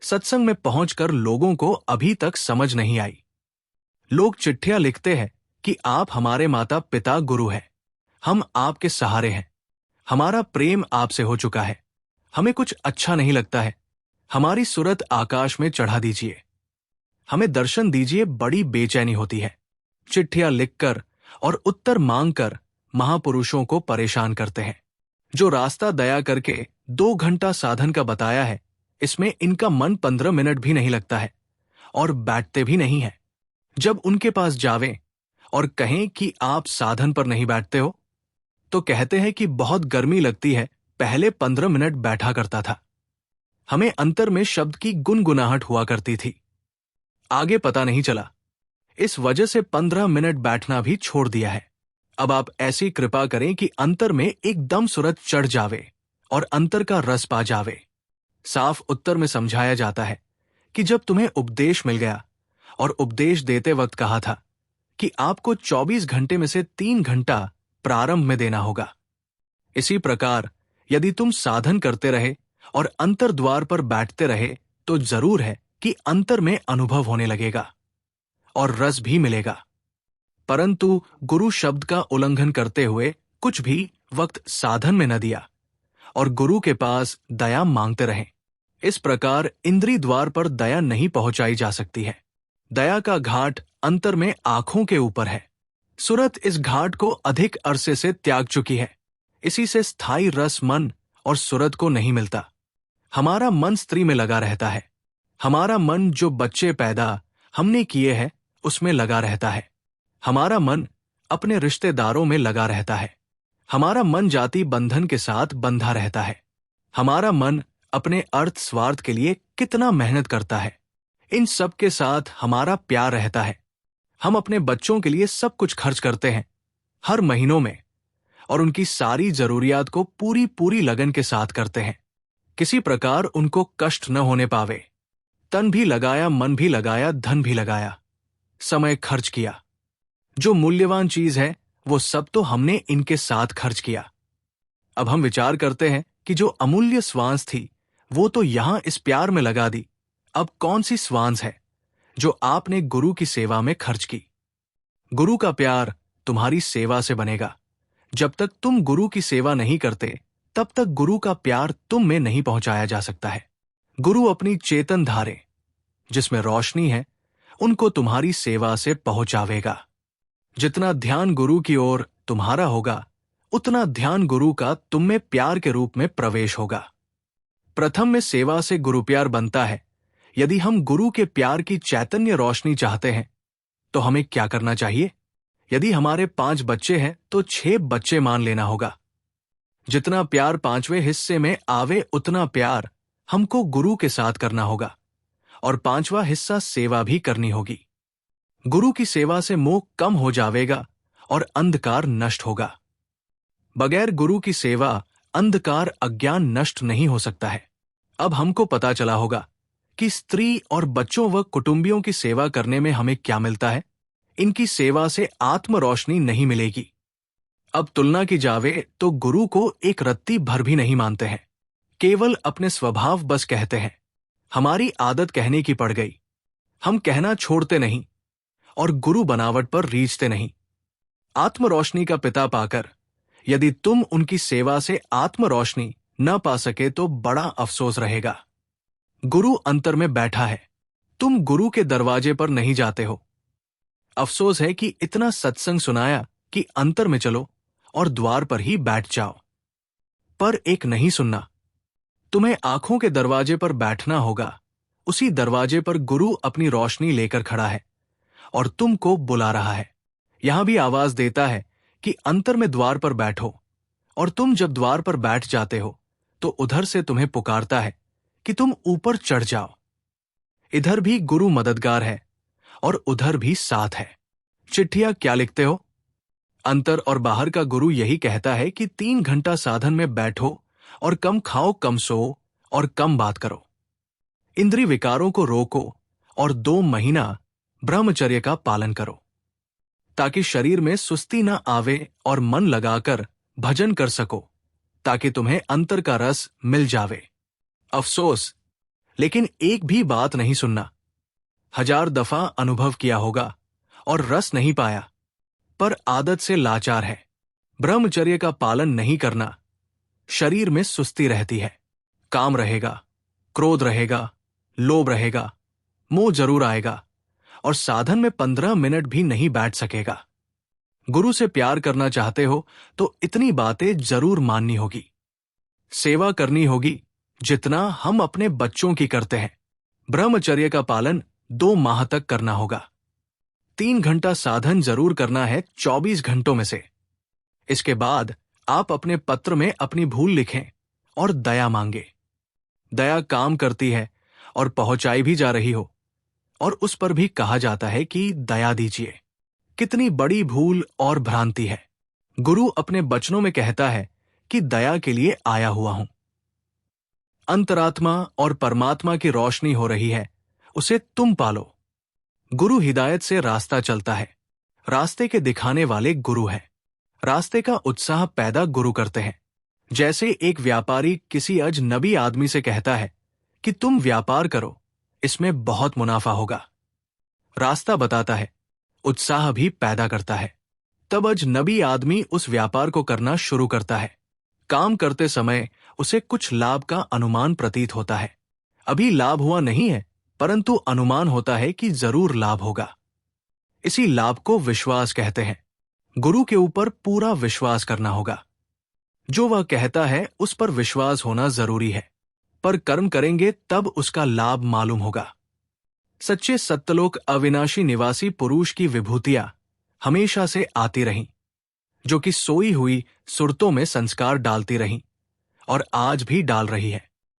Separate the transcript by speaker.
Speaker 1: सत्संग में पहुंचकर लोगों को अभी तक समझ नहीं आई। लोग चिट्ठियां लिखते हैं कि आप हमारे माता पिता गुरु हैं, हम आपके सहारे हैं, हमारा प्रेम आपसे हो चुका है, हमें कुछ अच्छा नहीं लगता है, हमारी सूरत आकाश में चढ़ा दीजिए, हमें दर्शन दीजिए, बड़ी बेचैनी होती है। चिट्ठियां लिखकर और उत्तर मांगकर महापुरुषों को परेशान करते हैं। जो रास्ता दया करके 2 घंटा साधन का बताया है, इसमें इनका मन 15 मिनट भी नहीं लगता है और बैठते भी नहीं है। जब उनके पास जावें और कहें कि आप साधन पर नहीं बैठते हो, तो कहते हैं कि बहुत गर्मी लगती है, पहले 15 मिनट बैठा करता था। हमें अंतर में शब्द की गुनगुनाहट हुआ करती थी, आगे पता नहीं चला, इस वजह से 15 मिनट बैठना भी छोड़ दिया है। अब आप ऐसी कृपा करें कि अंतर में एकदम सूरत चढ़ जावे और अंतर का रस पा जावे। साफ उत्तर में समझाया जाता है कि जब तुम्हें उपदेश मिल गया और उपदेश देते वक्त कहा था कि आपको 24 घंटे में से 3 घंटा प्रारंभ में देना होगा, इसी प्रकार यदि तुम साधन करते रहे और अंतर द्वार पर बैठते रहे तो जरूर है कि अंतर में अनुभव होने लगेगा और रस भी मिलेगा। परंतु गुरु शब्द का उल्लंघन करते हुए कुछ भी वक्त साधन में न दिया और गुरु के पास दया मांगते रहें। इस प्रकार इंद्री द्वार पर दया नहीं पहुंचाई जा सकती है। दया का घाट अंतर में आंखों के ऊपर है। सूरत इस घाट को अधिक अरसे से त्याग चुकी है, इसी से स्थायी रस मन और सूरत को नहीं मिलता। हमारा मन स्त्री में लगा रहता है, हमारा मन जो बच्चे पैदा हमने किए हैं उसमें लगा रहता है, हमारा मन अपने रिश्तेदारों में लगा रहता है, हमारा मन जाति बंधन के साथ बंधा रहता है, हमारा मन अपने अर्थ स्वार्थ के लिए कितना मेहनत करता है, इन सब के साथ हमारा प्यार रहता है। हम अपने बच्चों के लिए सब कुछ खर्च करते हैं हर महीनों में और उनकी सारी जरूरियात को पूरी पूरी लगन के साथ करते हैं, किसी प्रकार उनको कष्ट न होने पावे। तन भी लगाया, मन भी लगाया, धन भी लगाया, समय खर्च किया। जो मूल्यवान चीज है वो सब तो हमने इनके साथ खर्च किया। अब हम विचार करते हैं कि जो अमूल्य स्वांस थी वो तो यहां इस प्यार में लगा दी, अब कौन सी स्वांस है जो आपने गुरु की सेवा में खर्च की। गुरु का प्यार तुम्हारी सेवा से बनेगा। जब तक तुम गुरु की सेवा नहीं करते तब तक गुरु का प्यार तुम में नहीं पहुंचाया जा सकता है। गुरु अपनी चेतन धारे जिसमें रोशनी है उनको तुम्हारी सेवा से पहुंचावेगा। जितना ध्यान गुरु की ओर तुम्हारा होगा उतना ध्यान गुरु का तुम में प्यार के रूप में प्रवेश होगा। प्रथम में सेवा से गुरु प्यार बनता है। यदि हम गुरु के प्यार की चैतन्य रोशनी चाहते हैं तो हमें क्या करना चाहिए? यदि हमारे 5 बच्चे हैं तो 6 बच्चे मान लेना होगा। जितना प्यार 5वें हिस्से में आवे उतना प्यार हमको गुरु के साथ करना होगा और 5वां हिस्सा सेवा भी करनी होगी। गुरु की सेवा से मोह कम हो जाएगा और अंधकार नष्ट होगा। बगैर गुरु की सेवा अंधकार अज्ञान नष्ट नहीं हो सकता है। अब हमको पता चला होगा कि स्त्री और बच्चों व कुटुंबियों की सेवा करने में हमें क्या मिलता है। इनकी सेवा से आत्म रोशनी नहीं मिलेगी। अब तुलना की जावे तो गुरु को एक रत्ती भर भी नहीं मानते हैं, केवल अपने स्वभाव बस कहते हैं। हमारी आदत कहने की पड़ गई, हम कहना छोड़ते नहीं और गुरु बनावट पर रीझते नहीं। आत्म रोशनी का पिता पाकर यदि तुम उनकी सेवा से आत्म रोशनी न पा सके तो बड़ा अफसोस रहेगा। गुरु अंतर में बैठा है, तुम गुरु के दरवाजे पर नहीं जाते हो। अफसोस है कि इतना सत्संग सुनाया कि अंतर में चलो और द्वार पर ही बैठ जाओ, पर एक नहीं सुनना। तुम्हें आंखों के दरवाजे पर बैठना होगा। उसी दरवाजे पर गुरु अपनी रोशनी लेकर खड़ा है और तुमको बुला रहा है। यहां भी आवाज देता है कि अंतर में द्वार पर बैठो, और तुम जब द्वार पर बैठ जाते हो तो उधर से तुम्हें पुकारता है कि तुम ऊपर चढ़ जाओ। इधर भी गुरु मददगार है और उधर भी साथ है। चिट्ठियां क्या लिखते हो? अंतर और बाहर का गुरु यही कहता है कि 3 घंटा साधन में बैठो और कम खाओ, कम सो और कम बात करो। इंद्रिय विकारों को रोको और 2 महीना ब्रह्मचर्य का पालन करो, ताकि शरीर में सुस्ती न आवे और मन लगाकर भजन कर सको, ताकि तुम्हें अंतर का रस मिल जावे। अफसोस, लेकिन एक भी बात नहीं सुनना। 1000 दफा अनुभव किया होगा और रस नहीं पाया, पर आदत से लाचार है। ब्रह्मचर्य का पालन नहीं करना, शरीर में सुस्ती रहती है, काम रहेगा, क्रोध रहेगा, लोभ रहेगा, मोह जरूर आएगा और साधन में 15 मिनट भी नहीं बैठ सकेगा। गुरु से प्यार करना चाहते हो तो इतनी बातें जरूर माननी होगी। सेवा करनी होगी जितना हम अपने बच्चों की करते हैं। ब्रह्मचर्य का पालन 2 माह तक करना होगा। 3 घंटा साधन जरूर करना है 24 घंटों में से। इसके बाद आप अपने पत्र में अपनी भूल लिखें और दया मांगे। दया काम करती है और पहुंचाई भी जा रही हो, और उस पर भी कहा जाता है कि दया दीजिए। कितनी बड़ी भूल और भ्रांति है। गुरु अपने वचनों में कहता है कि दया के लिए आया हुआ हूं। अंतरात्मा और परमात्मा की रोशनी हो रही है, उसे तुम पालो। गुरु हिदायत से रास्ता चलता है। रास्ते के दिखाने वाले गुरु हैं। रास्ते का उत्साह पैदा गुरु करते हैं। जैसे एक व्यापारी किसी अजनबी आदमी से कहता है कि तुम व्यापार करो, इसमें बहुत मुनाफा होगा। रास्ता बताता है, उत्साह भी पैदा करता है। तब अजनबी आदमी उस व्यापार को करना शुरू करता है। काम करते समय उसे कुछ लाभ का अनुमान प्रतीत होता है। अभी लाभ हुआ नहीं है, परंतु अनुमान होता है कि जरूर लाभ होगा। इसी लाभ को विश्वास कहते हैं। गुरु के ऊपर पूरा विश्वास करना होगा। जो वह कहता है उस पर विश्वास होना जरूरी है, पर कर्म करेंगे तब उसका लाभ मालूम होगा। सच्चे सत्यलोक अविनाशी निवासी पुरुष की विभूतियां हमेशा से आती रहीं, जो कि सोई हुई सुरतों में संस्कार डालती रहीं और आज भी डाल रही है।